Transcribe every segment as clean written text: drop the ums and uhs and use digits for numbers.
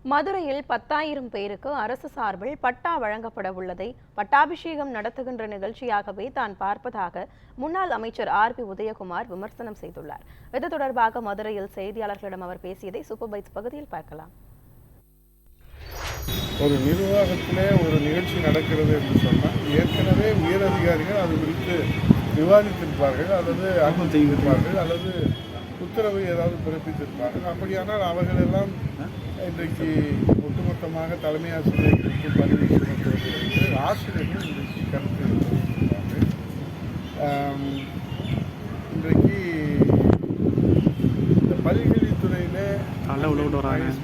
மதுரையில் 10,000 பேருக்கு அரசு சார்பில் பட்டா வழங்கப்பட உள்ளதை பட்டாபிஷேகம் நடத்துகின்ற நிகழ்ச்சியாகவே தான் பார்ப்பதாக முன்னாள் அமைச்சர் RB உதயகுமார் விமர்சனம் செய்துள்ளார். இது தொடர்பாக மதுரையில் செய்தியாளர்களிடம் அவர் பேசியதை சூப்பர் பைட்ஸ் பகுதியில் பார்க்கலாம். ஒரு நிர்வாகத்திலே ஒரு நிகழ்ச்சி நடக்கிறது என்று சொன்னால் ஏற்கனவே உயரதிகாரிகள் அது குறித்து விவாதித்திருப்பார்கள் அல்லது அனுமதித்திருப்பார்கள் அல்லது உத்தரவு ஏதாவது பிறப்பித்திருப்பார்கள். அப்படியானால் அவர்களெல்லாம் இன்றைக்கு ஒட்டுமொத்தமாக தலைமை ஆசிரியர்களுக்கு பதவி சுமத்துவது என்று ஆசிரியர்கள் இன்றைக்கு கருத்து தெரிவித்திருக்கிறார்கள். இன்றைக்கு இந்த பள்ளிக்கல்வித்துறையிலே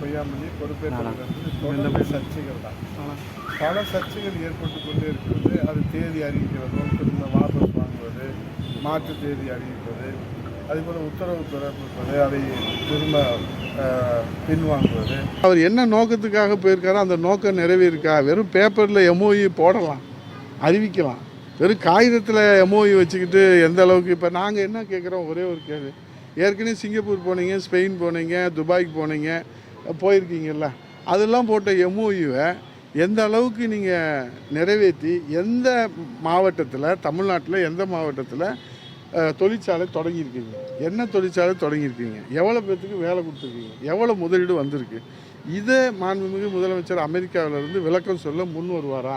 பொய்யாமொழி பொறுப்பேற்பது தொடர்ந்து சர்ச்சைகள் தான். பல சர்ச்சைகள் ஏற்பட்டு கொண்டே இருக்கிறது. அது தேதி அறிவிக்கிறதும் திரும்ப வாபஸ் வாங்குவது, மாற்று தேதி அறிவிப்பது, அதுபோல் உத்தரவு பிறப்பிப்பது, அதை திரும்ப பின்வாங்குவது. அவர் என்ன நோக்கத்துக்காக போயிருக்காரோ அந்த நோக்கம் நிறைவேறிக்கா? வெறும் பேப்பரில் MOU போடலாம், அறிவிக்கலாம். வெறும் காகிதத்தில் MOU வச்சுக்கிட்டு எந்த அளவுக்கு? இப்போ நாங்கள் என்ன கேட்குறோம், ஒரே ஒரு கேள்வி. ஏற்கனவே சிங்கப்பூர் போனீங்க, ஸ்பெயின் போனீங்க, துபாய்க்கு போனீங்க, போயிருக்கீங்கல்ல, அதெல்லாம் போட்ட MOUவை எந்த அளவுக்கு நீங்கள் நிறைவேற்றி எந்த மாவட்டத்தில், தமிழ்நாட்டில் எந்த மாவட்டத்தில் தொழிற்சாலை தொடங்கியிருக்கீங்க, என்ன தொழிற்சாலை தொடங்கியிருக்கீங்க, எவ்வளோ பேர்த்துக்கு வேலை கொடுத்துருக்கீங்க, எவ்வளோ முதலீடு வந்திருக்கு? இதை மாண்புமிகு முதலமைச்சர் அமெரிக்காவிலிருந்து விளக்கம் சொல்ல முன் வருவாரா?